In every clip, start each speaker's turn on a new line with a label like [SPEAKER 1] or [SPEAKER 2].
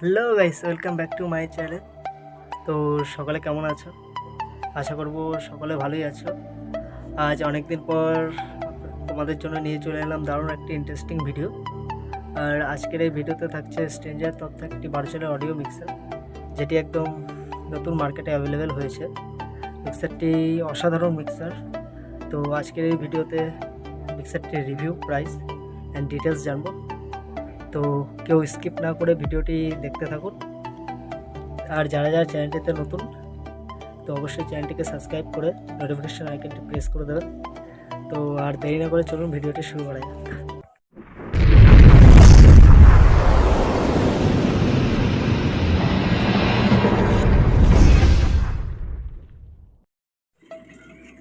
[SPEAKER 1] Hello guys, welcome back to my channel. তো সকলে কেমন আছো? আশা করব সকলে ভালোই আছো। আজ অনেক দিন পর তোমাদের জন্য নিয়ে চলে এলাম দারুণ একটি ইন্টারেস্টিং ভিডিও। আর আজকের এই ভিডিওতে থাকছে স্ট্রেঞ্জার তথ্য একটি ভার্চুয়াল অডিও মিক্সার, যেটি একদম নতুন মার্কেটে অ্যাভেলেবেল হয়েছে। মিক্সারটি অসাধারণ মিক্সার। তো আজকের এই ভিডিওতে মিক্সারটির রিভিউ, প্রাইস অ্যান্ড ডিটেলস জানবো। তো কেউ স্কিপ না করে ভিডিওটি দেখতে থাকুন। আর যারা যারা চ্যানেলটিতে নতুন, তো অবশ্যই চ্যানেলটিকে সাবস্ক্রাইব করে নোটিফিকেশন আইকনটি প্রেস করে দেবেন। তো আর দেরি না করে চলুন ভিডিওটি শুরু করা যাক।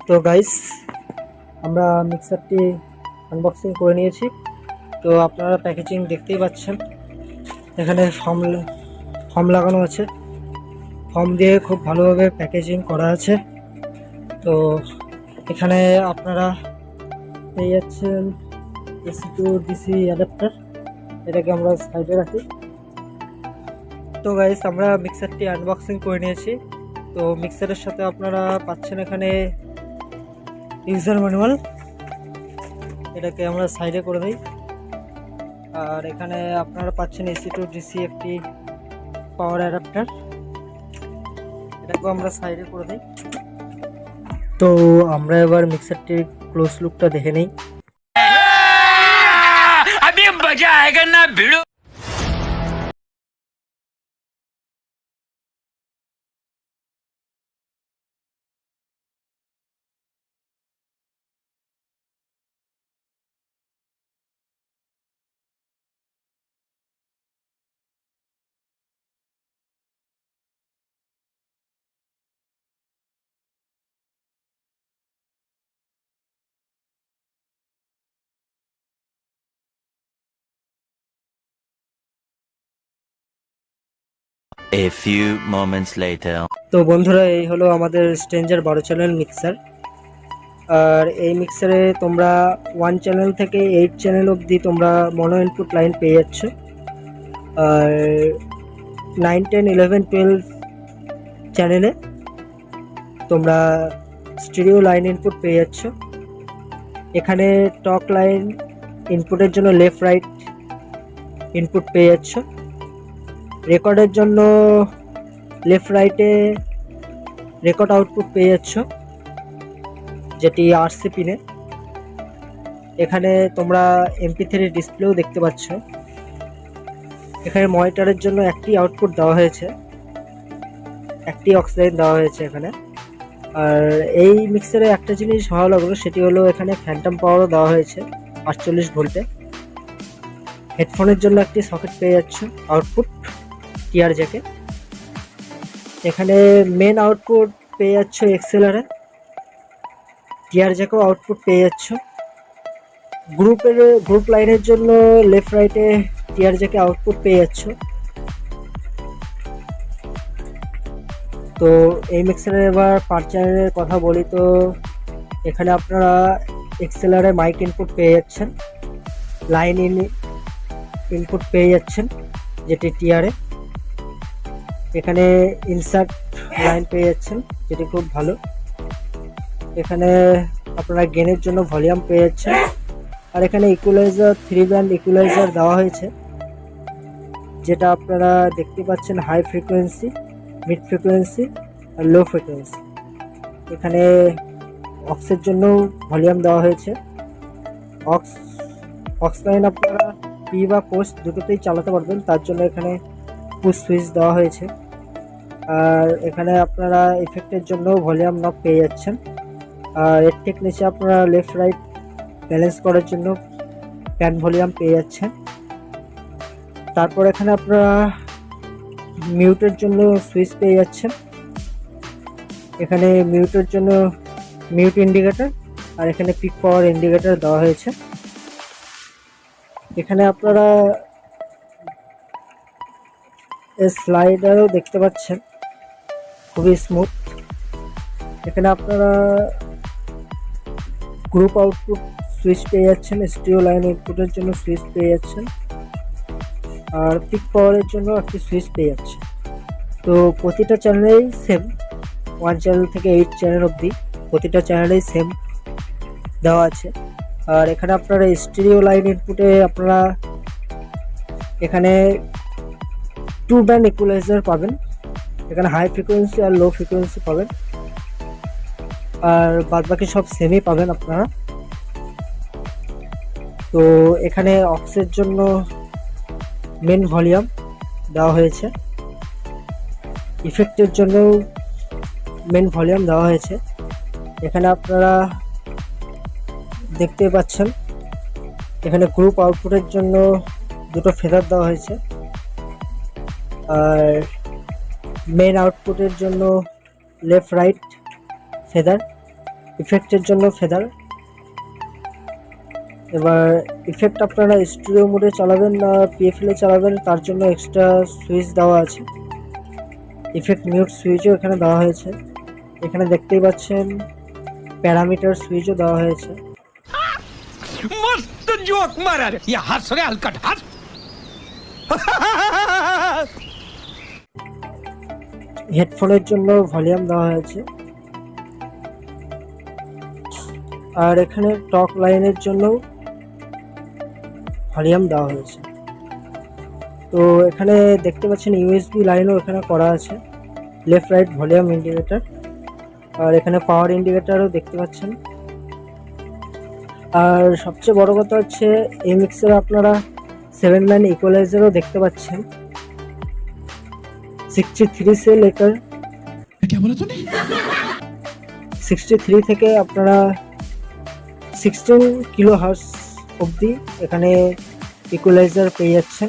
[SPEAKER 1] তো গাইস, আমরা মিক্সারটি আনবক্সিং করে নিয়েছি। তো আপনারা প্যাকেজিং দেখতেই পাচ্ছেন, এখানে ফর্ম লাগানো আছে। ফর্ম দিয়ে খুব ভালোভাবে প্যাকেজিং করা আছে। তো এখানে আপনারা পেয়ে যাচ্ছেন এসি টু ডিসি অ্যাডাপ্টার, এটাকে আমরা সাইডে রাখি। তো গাইস, আমরা মিক্সারটি আনবক্সিং করে নিয়েছি। তো মিক্সারের সাথে আপনারা পাচ্ছেন এখানে ইউজার ম্যানুয়াল, এটাকে আমরা সাইডে করে দিই। আর এখানে আপনারা পাচ্ছেন এসি টু ডিসি একটি পাওয়ার অ্যাডাপ্টার, এটাকেও আমরা সাইডে করে দিই। তো আমরা এবার মিক্সারটির ক্লোজ লুকটা দেখে নেই।
[SPEAKER 2] अभी मजा आएगा ना भिड़ो। A few moments later.
[SPEAKER 1] তো বন্ধুরা, এই হলো আমাদের স্ট্রেঞ্জার 12 চ্যানেল মিক্সার। আর এই মিক্সারে তোমরা 1 চ্যানেল থেকে 8 চ্যানেল অবধি তোমরা মনো ইনপুট লাইন পেয়ে যাচ্ছ। আর 9, 10, 11, 12 চ্যানেলে তোমরা স্টিরিও লাইন ইনপুট পেয়ে যাচ্ছ। এখানে টক লাইন ইনপুটের জন্য লেফট রাইট ইনপুট পেয়ে যাচ্ছ। রেকর্ডের জন্য লেফট রাইটে রেকর্ড আউটপুট পেয়ে যাচ্ছ, যেটি আরসি পিনে। এখানে তোমরা MP3 ডিসপ্লেও দেখতে পাচ্ছ। এখানে মনিটরের জন্য একটি আউটপুট দেওয়া হয়েছে, একটি অক্স লাইন দেওয়া হয়েছে এখানে। আর এই মিক্সারে একটা জিনিস ভালো লাগলো, সেটি হলো এখানে ফ্যান্টম পাওয়ারও দেওয়া হয়েছে 48 ভোল্টে। হেডফোনের জন্য একটি সকেট পেয়ে যাচ্ছ, আউটপুট টিআর জ্যাকে। এখানে মেন আউটপুট পেয়ে যাচ্ছ এক্সেলারে, টিআর জ্যাকেও আউটপুট পেয়ে যাচ্ছ। গ্রুপ লাইনের জন্য লেফট রাইটে টিআর জ্যাকে আউটপুট পেয়ে যাচ্ছ। তো এই মিক্সারের এবার পার চ্যানেলের কথা বলি, তো এখানে আপনারা এক্সেলারে মাইক ইনপুট পেয়ে যাচ্ছেন, লাইন ইনপুট পেয়ে যাচ্ছেন যেটি টিআরে। এখানে ইনসার্ট লাইন পেয়ে যাচ্ছেন, যেটি খুব ভালো। এখানে আপনারা গেনের জন্য ভলিউম পেয়ে যাচ্ছেন। আর এখানে ইকুয়ালাইজার, 3 ব্যান্ড ইকুয়ালাইজার দেওয়া হয়েছে, যেটা আপনারা দেখতে পাচ্ছেন হাই ফ্রিকোয়েন্সি, মিড ফ্রিকোয়েন্সি আর লো ফ্রিকোয়েন্সি। এখানে অক্সের জন্য ভলিউম দেওয়া হয়েছে। অক্স লাইন আপনারা পি বা পোস্ট দুটোতেই চালাতে পারবেন, তার জন্য এখানে পুশ সুইচ দেওয়া হয়েছে। আর এখানে আপনারা ইফেক্টের জন্য ভলিউম নব পেয়ে যাচ্ছেন। আর এর ঠিক নিচে আপনারা লেফট রাইট ব্যালেন্স করার জন্য প্যান ভলিউম পেয়ে যাচ্ছেন। তারপর এখানে আপনারা মিউটের জন্য সুইচ পেয়ে যাচ্ছেন। এখানে মিউটের জন্য মিউট ইন্ডিকেটর, আর এখানে পিক পাওয়ার ইন্ডিকেটর দেওয়া হয়েছে। এখানে আপনারা স্লাইডারও দেখতে পাচ্ছেন, খুবই স্মুথ। এখানে আপনারা গ্রুপ আউটপুট সুইচ পেয়ে যাচ্ছেন, স্টিরিও লাইন ইনপুটের জন্য সুইচ পেয়ে যাচ্ছেন। আর পিক পাওয়ারের জন্য একটি সুইচ পেয়ে যাচ্ছে। তো প্রতিটা চ্যানেলেই সেম, 1 চ্যানেল থেকে 8 চ্যানেল অবধি প্রতিটা চ্যানেলেই সেম দেওয়া আছে। আর এখানে আপনারা স্টেরিও লাইন ইনপুটে আপনারা এখানে 2 ব্যান্ড ইকুয়ালাইজার পাবেন, এখানে হাই ফ্রিকোয়েন্সি আর লো ফ্রিকোয়েন্সি পাবেন, আর বাদবাকি সব সেমই পাবেন আপনারা। তো এখানে অক্সের জন্য মেন ভলিউম দেওয়া হয়েছে, ইফেক্টের জন্য মেন ভলিউম দেওয়া হয়েছে। এখানে আপনারা দেখতে পাচ্ছেন এখানে গ্রুপ আউটপুটের জন্য 2টো ফেদার দেওয়া হয়েছে, আর মেন আউটপুটের জন্য লেফট রাইট ফেদার, ইফেক্টের জন্য ফেদার। এবার ইফেক্ট আপনারা স্টুডিও মোডে চালাবেন না পিএফএল এ চালাবেন তার জন্য এক্সট্রা সুইচ দেওয়া আছে, ইফেক্ট মিউট সুইচও এখানে দেওয়া হয়েছে। এখানে দেখতেই পাচ্ছেন প্যারামিটার সুইচও দেওয়া হয়েছে।
[SPEAKER 3] मस्त जोक मारा रे ये हंस रे हलकट हंस
[SPEAKER 1] হেডফোনের জন্য ভলিউম দেওয়া হয়েছে, আর এখানে টক লাইনের জন্য ভলিউম দেওয়া হয়েছে। তো এখানে দেখতে পাচ্ছেন ইউএসবি লাইনও এখানে করা আছে, লেফট রাইট ভলিউম ইন্ডিকেটর, আর এখানে পাওয়ার ইন্ডিকেটরও দেখতে পাচ্ছেন। আর সবচেয়ে বড় কথা হচ্ছে এই মিক্সারে আপনারা 7 ব্যান্ড ইকুয়ালাইজারও দেখতে পাচ্ছেন, 63 से लेकर
[SPEAKER 3] क्या बोला तूने
[SPEAKER 1] 63 থেকে আপনারা 16 কিলো হার্টজ অবধি এখানে ইকুয়ালাইজার পেয়ে যাচ্ছেন।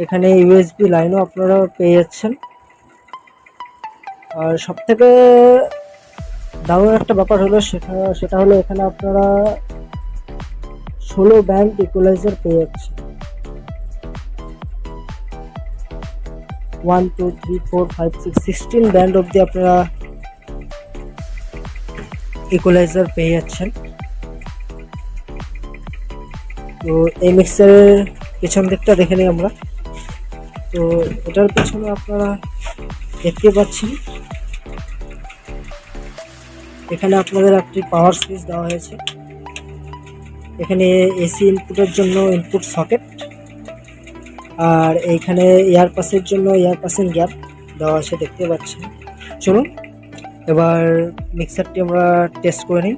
[SPEAKER 1] এখানে ইউএসবি লাইনও আপনারা পেয়ে যাচ্ছেন। আর সবথেকে দারুণ একটা ব্যাপার হলো সেটা হলো এখানে আপনারা 16 ব্যান্ড ইকুয়ালাইজার পেয়ে যাচ্ছেন। 1 2 3 4 5 6 16 ব্যান্ড অবধি আপনারা ইকুয়ালাইজার পেয়ে যাচ্ছেন। তো এই মিক্সারের পেছন দিকটা দেখে নিই আমরা। তো এটার পেছনে আপনারা দেখতে পাচ্ছেন এখানে আপনাদের একটি পাওয়ার সুইচ দেওয়া হয়েছে, এখানে এসি ইনপুটের জন্য ইনপুট সকেট, আর এইখানে এয়ার পাসের জন্য এয়ার পাসিং গ্যাপ দেওয়া আছে দেখতে পাচ্ছেন। চলুন এবার মিক্সারটি আমরা টেস্ট করে নিই।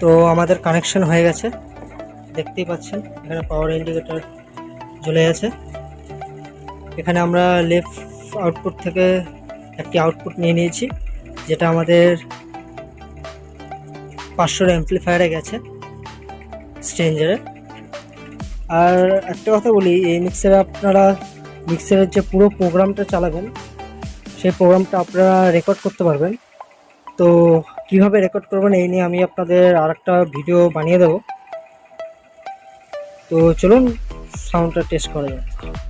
[SPEAKER 1] তো আমাদের কানেকশন হয়ে গেছে, দেখতেই পাচ্ছেন এখানে পাওয়ার ইন্ডিকেটর জ্বলে গেছে। এখানে আমরা লেফট আউটপুট থেকে একটি আউটপুট নিয়ে নিয়েছি, যেটা আমাদের 500 অ্যাম্পলিফায়ারে গেছে স্ট্রেঞ্জারে। আর একটা কথা বলি, এই মিক্সারে আপনারা মিক্সারের যে পুরো প্রোগ্রামটা চালাবেন সেই প্রোগ্রামটা আপনারা রেকর্ড করতে পারবেন। তো কিভাবে রেকর্ড করবেন এই নিয়ে আমি আপনাদের আরেকটা ভিডিও বানিয়ে দেবো। তো চলুন সাউন্ডটা টেস্ট করা যাক।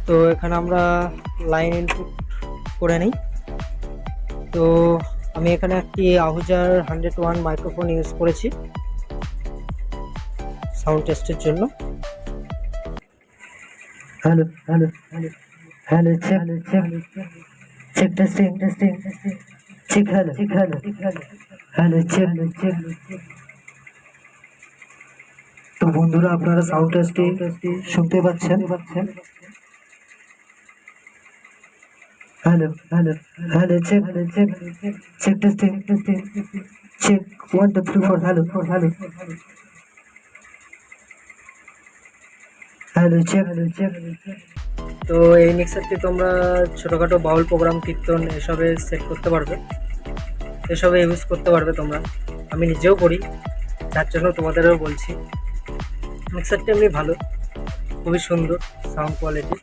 [SPEAKER 1] তো এখানে আমরা লাইন ইনপুট করে নিই। তো আমি এখানে একটি আহুজার 101 মাইক্রোফোন ইউজ করেছি সাউন্ড টেস্টের জন্য। Hello hello hello hello check testing testing check hello hello hello check. তো বন্ধুরা আপনারা সাউন্ড টেস্টিং শুনতে পাচ্ছেন। Hello hello hello check check testing check 1 2 3 4 hello hello hello check. তো এই মিক্সারটি তোমরা ছোটোখাটো বাউল প্রোগ্রাম কীর্তন এসবে সেট করতে পারবে, এসবে ইউজ করতে পারবে তোমরা। আমি নিজেও করি, যার জন্য তোমাদেরও বলছি। মিক্সারটি এমনি ভালো, খুবই সুন্দর সাউন্ড কোয়ালিটি।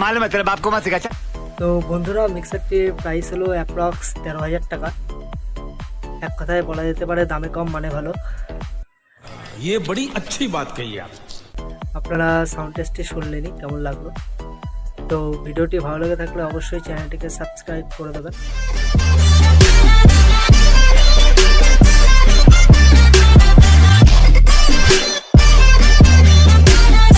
[SPEAKER 3] मालूम है तेरे बाप को मत सिखा।
[SPEAKER 1] তো বন্ধুরা মিক্সারটির প্রাইস হলো অ্যাপ্রক্স 13,000 টাকা। এক কথায় বলা যেতে পারে দামে কম মানে ভালো।
[SPEAKER 3] ये बड़ी अच्छी बात कही आप।
[SPEAKER 1] আপনারা সাউন্ড টেস্টটি শুনলেনই, কেমন লাগলো? তো ভিডিওটি ভালো লেগে থাকলে অবশ্যই চ্যানেলটিকে সাবস্ক্রাইব করে দেবেন।